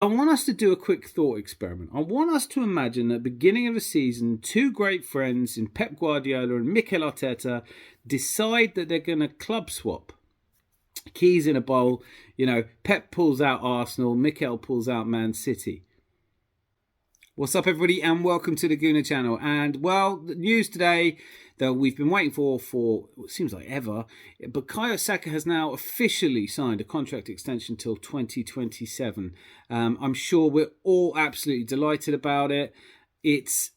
I want us to do a quick thought experiment. I want us to imagine at the beginning of the season, two great friends in Pep Guardiola and Mikel Arteta decide that they're going to club swap. Keys in a bowl, Pep pulls out Arsenal, Mikel pulls out Man City. What's up, everybody, and welcome to the Gooner channel. And, well, the news today that we've been waiting for it seems like ever, Bukayo Saka has now officially signed a contract extension till 2027. I'm sure we're all absolutely delighted about it. It's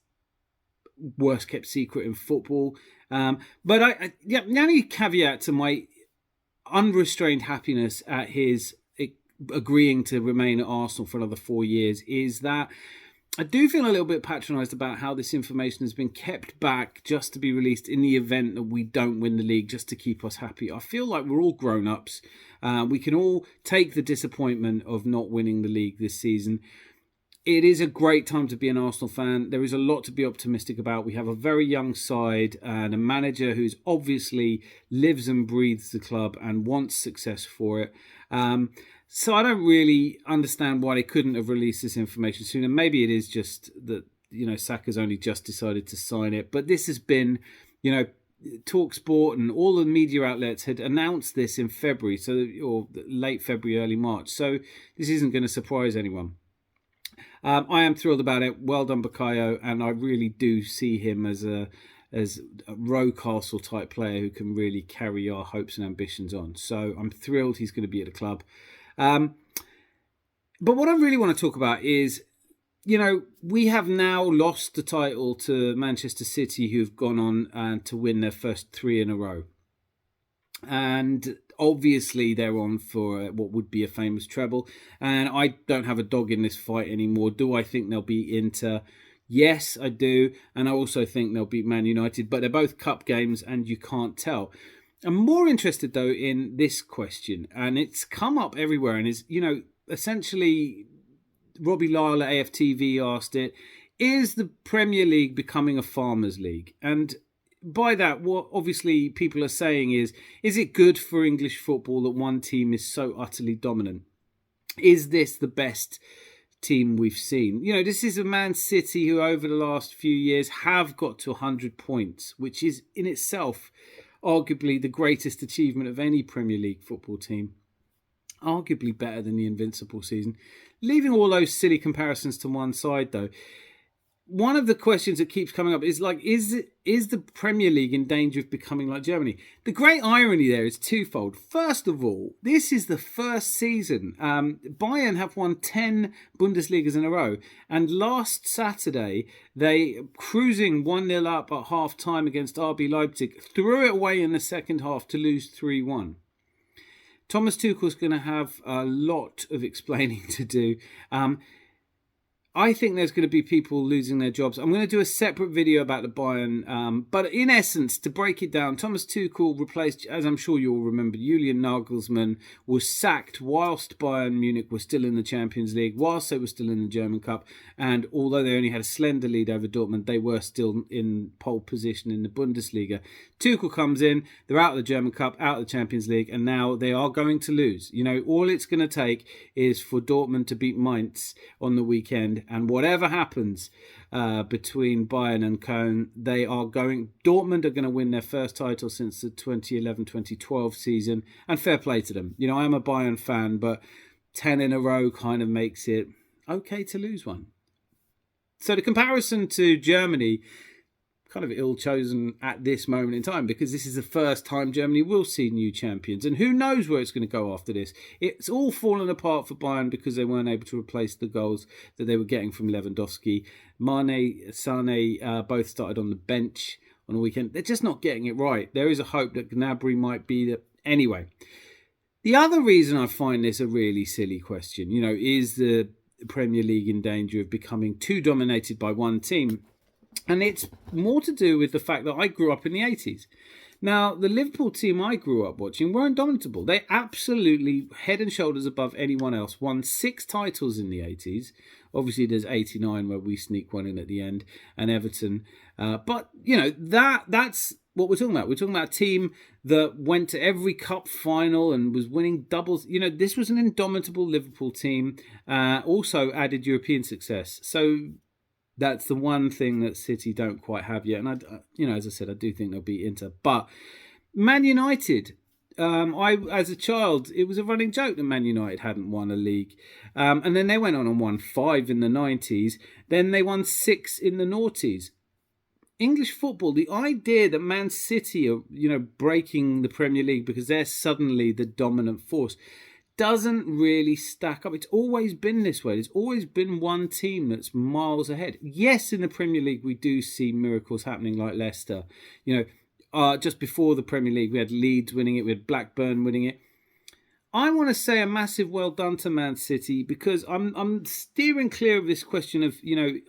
worst kept secret in football. But the only caveat to my unrestrained happiness at his agreeing to remain at Arsenal for another 4 years is that I do feel a little bit patronised about how this information has been kept back just to be released in the event that we don't win the league, just to keep us happy. I feel like we're all grown-ups. We can all take the disappointment of not winning the league this season. It is a great time to be an Arsenal fan. There is a lot to be optimistic about. We have a very young side and a manager who's obviously lives and breathes the club and wants success for it. So I don't really understand why they couldn't have released this information sooner. Maybe it is just that, Saka's only just decided to sign it. But this has been, TalkSport and all the media outlets had announced this in February, or late February, early March. So this isn't going to surprise anyone. I am thrilled about it. Well done, Bukayo. And I really do see him as a Rocastle type player who can really carry our hopes and ambitions on. So I'm thrilled he's going to be at the club. But what I really want to talk about is, we have now lost the title to Manchester City, who've gone on to win their first 3 in a row. And obviously they're on for what would be a famous treble. And I don't have a dog in this fight anymore. Do I think they'll beat Inter? Yes, I do. And I also think they'll beat Man United. But they're both cup games and you can't tell. I'm more interested, though, in this question, and it's come up everywhere, and is, essentially, Robbie Lyle at AFTV asked it, is the Premier League becoming a farmers' league? And by that, what obviously people are saying is it good for English football that one team is so utterly dominant? Is this the best team we've seen? This is a Man City who over the last few years have got to 100 points, which is in itself arguably the greatest achievement of any Premier League football team. Arguably better than the Invincible season. Leaving all those silly comparisons to one side, though, one of the questions that keeps coming up is is the Premier League in danger of becoming like Germany? The great irony there is twofold. First of all, this is the first season. Bayern have won 10 Bundesligas in a row. And last Saturday, they, cruising 1-0 up at half-time against RB Leipzig, threw it away in the second half to lose 3-1. Thomas Tuchel's going to have a lot of explaining to do. I think there's going to be people losing their jobs. I'm going to do a separate video about the Bayern. But in essence, to break it down, Thomas Tuchel replaced, as I'm sure you all remember, Julian Nagelsmann was sacked whilst Bayern Munich was still in the Champions League, whilst they were still in the German Cup. And although they only had a slender lead over Dortmund, they were still in pole position in the Bundesliga. Tuchel comes in, they're out of the German Cup, out of the Champions League, and now they are going to lose. All it's going to take is for Dortmund to beat Mainz on the weekend. And whatever happens between Bayern and Köln, Dortmund are going to win their first title since the 2011-2012 season. And fair play to them. I am a Bayern fan, but 10 in a row kind of makes it okay to lose one. So the comparison to Germany, kind of ill-chosen at this moment in time, because this is the first time Germany will see new champions. And who knows where it's going to go after this. It's all fallen apart for Bayern because they weren't able to replace the goals that they were getting from Lewandowski. Mane, Sané both started on the bench on the weekend. They're just not getting it right. There is a hope that Gnabry might be the... Anyway, the other reason I find this a really silly question, is the Premier League in danger of becoming too dominated by one team? And it's more to do with the fact that I grew up in the 80s. Now, the Liverpool team I grew up watching were indomitable. They absolutely, head and shoulders above anyone else, won 6 titles in the 80s. Obviously, there's 89 where we sneak one in at the end, and Everton. But, that's what we're talking about. We're talking about a team that went to every cup final and was winning doubles. This was an indomitable Liverpool team. Also added European success. So that's the one thing that City don't quite have yet. And as I said, I do think they'll beat Inter. But Man United, as a child, it was a running joke that Man United hadn't won a league. And then they went on and won 5 in the 90s. Then they won 6 in the noughties. English football, the idea that Man City are, breaking the Premier League because they're suddenly the dominant force doesn't really stack up. It's always been this way. There's always been one team that's miles ahead. Yes, in the Premier League, we do see miracles happening like Leicester. Just before the Premier League, we had Leeds winning it, we had Blackburn winning it. I want to say a massive well done to Man City because I'm steering clear of this question of,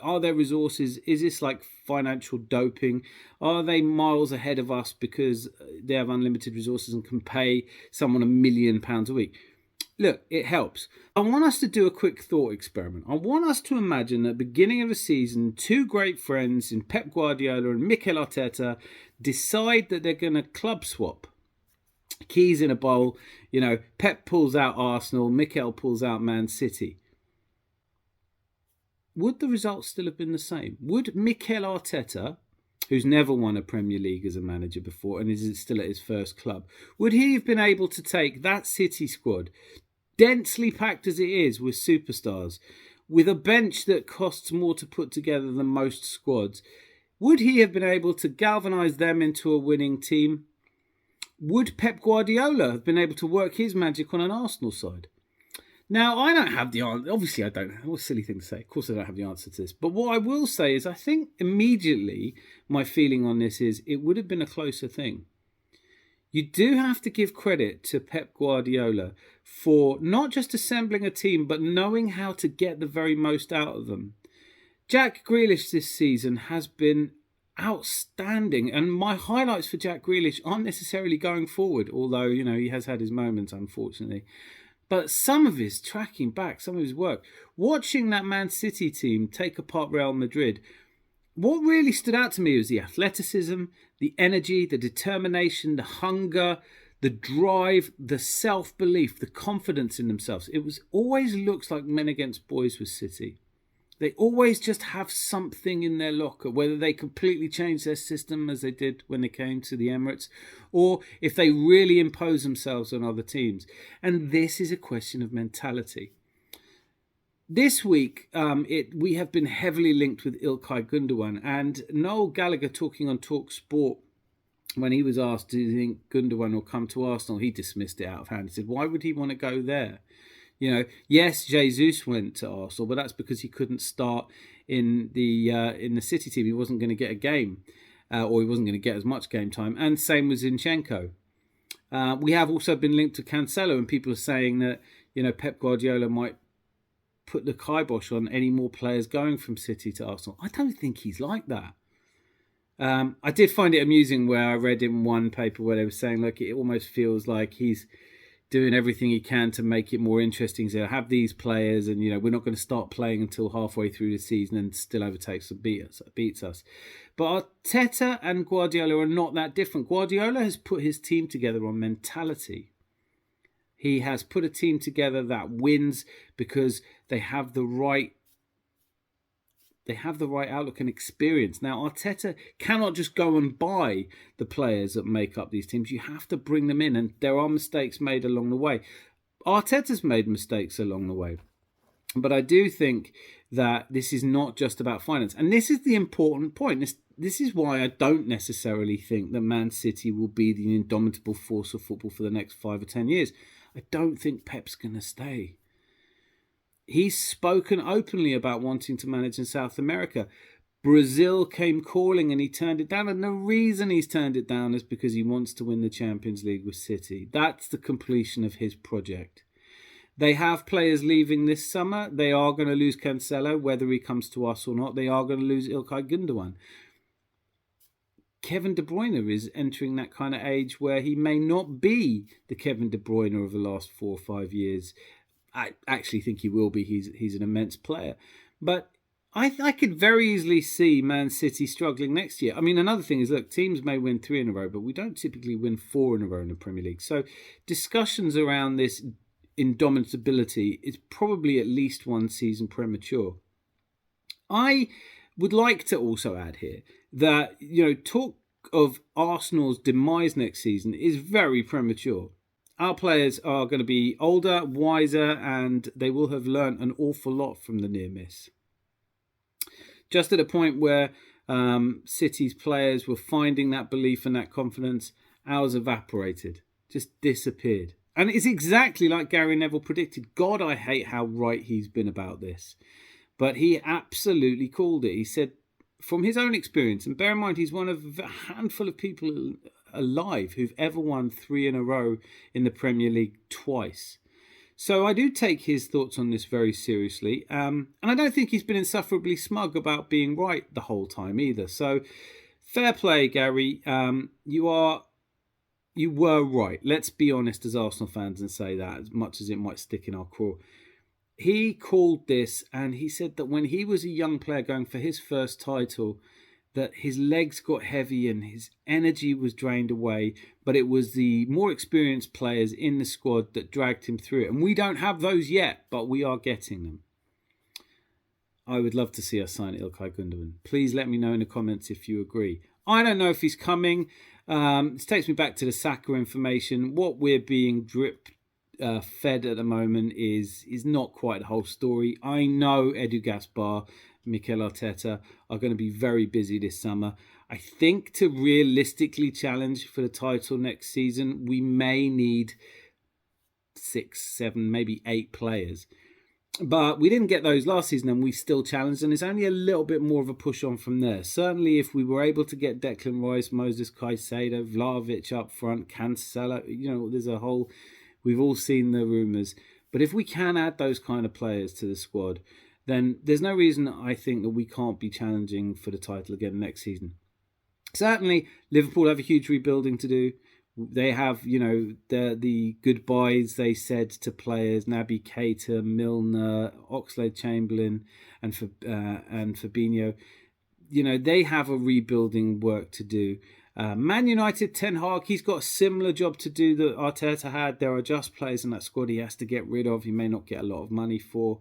are there resources? Is this like financial doping? Are they miles ahead of us because they have unlimited resources and can pay someone £1 million a week? Look, it helps. I want us to do a quick thought experiment. I want us to imagine that at the beginning of the season, 2 great friends in Pep Guardiola and Mikel Arteta decide that they're going to club swap. Keys in a bowl, Pep pulls out Arsenal, Mikel pulls out Man City. Would the results still have been the same? Would Mikel Arteta, who's never won a Premier League as a manager before and is still at his first club, would he have been able to take that City squad, densely packed as it is with superstars, with a bench that costs more to put together than most squads, would he have been able to galvanise them into a winning team? Would Pep Guardiola have been able to work his magic on an Arsenal side? Now, I don't have the answer. Obviously, I don't. What a silly thing to say. Of course, I don't have the answer to this. But what I will say is I think immediately my feeling on this is it would have been a closer thing. You do have to give credit to Pep Guardiola for not just assembling a team, but knowing how to get the very most out of them. Jack Grealish this season has been outstanding, and my highlights for Jack Grealish aren't necessarily going forward, although he has had his moments, unfortunately, but some of his tracking back, some of his work, watching that Man City team take apart Real Madrid, what really stood out to me was the athleticism, the energy, the determination, the hunger, the drive, the self-belief, the confidence in themselves. It was always looks like men against boys with City. They always just have something in their locker, whether they completely change their system as they did when they came to the Emirates, or if they really impose themselves on other teams. And this is a question of mentality. This week, we have been heavily linked with Ilkay Gundogan, and Noel Gallagher talking on Talk Sport, when he was asked, do you think Gundogan will come to Arsenal? He dismissed it out of hand. He said, why would he want to go there? Yes, Jesus went to Arsenal, but that's because he couldn't start in the City team. He wasn't going to get a game, or he wasn't going to get as much game time. And same with Zinchenko. We have also been linked to Cancelo, and people are saying that Pep Guardiola might put the kibosh on any more players going from City to Arsenal. I don't think he's like that. I did find it amusing where I read in one paper where they were saying, look, it almost feels like he's doing everything he can to make it more interesting. So have these players, and we're not going to start playing until halfway through the season and still overtakes and beats us. But Arteta and Guardiola are not that different. Guardiola has put his team together on mentality. He has put a team together that wins because they have the right outlook and experience. Now, Arteta cannot just go and buy the players that make up these teams. You have to bring them in, and there are mistakes made along the way. Arteta's made mistakes along the way. But I do think that this is not just about finance. And this is the important point. This is why I don't necessarily think that Man City will be the indomitable force of football for the next 5 or 10 years. I don't think Pep's going to stay. He's spoken openly about wanting to manage in South America. Brazil came calling and he turned it down. And the reason he's turned it down is because he wants to win the Champions League with City. That's the completion of his project. They have players leaving this summer. They are going to lose Cancelo, whether he comes to us or not. They are going to lose Ilkay Gundogan. Kevin De Bruyne is entering that kind of age where he may not be the Kevin De Bruyne of the last 4 or 5 years. I actually think he will be. He's an immense player. But I could very easily see Man City struggling next year. I mean, another thing is, look, teams may win 3 in a row, but we don't typically win 4 in a row in the Premier League. So discussions around this indomitability is probably at least one season premature. I would like to also add here that, talk of Arsenal's demise next season is very premature. Our players are going to be older, wiser, and they will have learnt an awful lot from the near miss. Just at a point where City's players were finding that belief and that confidence, ours evaporated, just disappeared. And it's exactly like Gary Neville predicted. God, I hate how right he's been about this. But he absolutely called it. He said, from his own experience, and bear in mind, he's one of a handful of people alive who've ever won 3 in a row in the Premier League twice. So I do take his thoughts on this very seriously. And I don't think he's been insufferably smug about being right the whole time either. So fair play, Gary. You were right. Let's be honest as Arsenal fans and say that, as much as it might stick in our craw. He called this, and he said that when he was a young player going for his first title, that his legs got heavy and his energy was drained away, but it was the more experienced players in the squad that dragged him through it. And we don't have those yet, but we are getting them. I would love to see us sign Ilkay Gundogan. Please let me know in the comments if you agree. I don't know if he's coming. This takes me back to the Saka information. What we're being fed at the moment is not quite the whole story. I know Edu Gaspar, Mikel Arteta are going to be very busy this summer. I think to realistically challenge for the title next season, we may need 6, 7, maybe 8 players. But we didn't get those last season and we still challenged, and it's only a little bit more of a push on from there. Certainly if we were able to get Declan Rice, Moses Caicedo, Vlahovic up front, Cancelo, there's a whole... We've all seen the rumours. But if we can add those kind of players to the squad, then there's no reason I think that we can't be challenging for the title again next season. Certainly, Liverpool have a huge rebuilding to do. They have, the goodbyes they said to players, Naby Keita, Milner, Oxlade-Chamberlain, and Fabinho. They have a rebuilding work to do. Man United, Ten Hag, he's got a similar job to do that Arteta had. There are just players in that squad he has to get rid of. He may not get a lot of money for.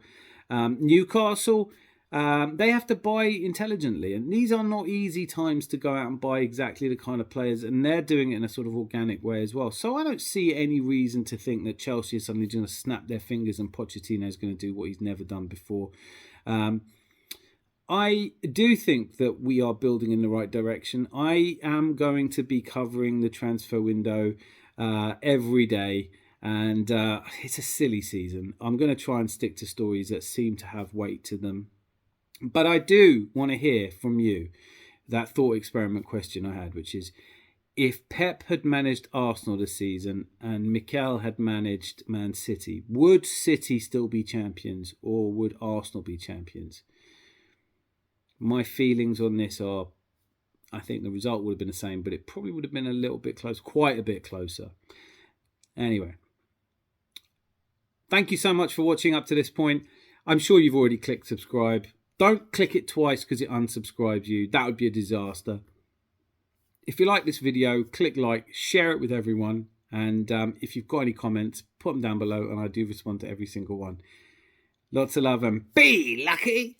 Newcastle, they have to buy intelligently, and these are not easy times to go out and buy exactly the kind of players, and they're doing it in a sort of organic way as well. So I don't see any reason to think that Chelsea is suddenly going to snap their fingers and Pochettino is going to do what he's never done before. I do think that we are building in the right direction. I am going to be covering the transfer window every day. And it's a silly season. I'm going to try and stick to stories that seem to have weight to them. But I do want to hear from you that thought experiment question I had, which is, if Pep had managed Arsenal this season and Mikel had managed Man City, would City still be champions or would Arsenal be champions? My feelings on this are, I think the result would have been the same, but it probably would have been a little bit close, quite a bit closer. Anyway. Thank you so much for watching up to this point. I'm sure you've already clicked subscribe. Don't click it twice because it unsubscribes you. That would be a disaster. If you like this video, click like, share it with everyone. And if you've got any comments, put them down below and I do respond to every single one. Lots of love and be lucky.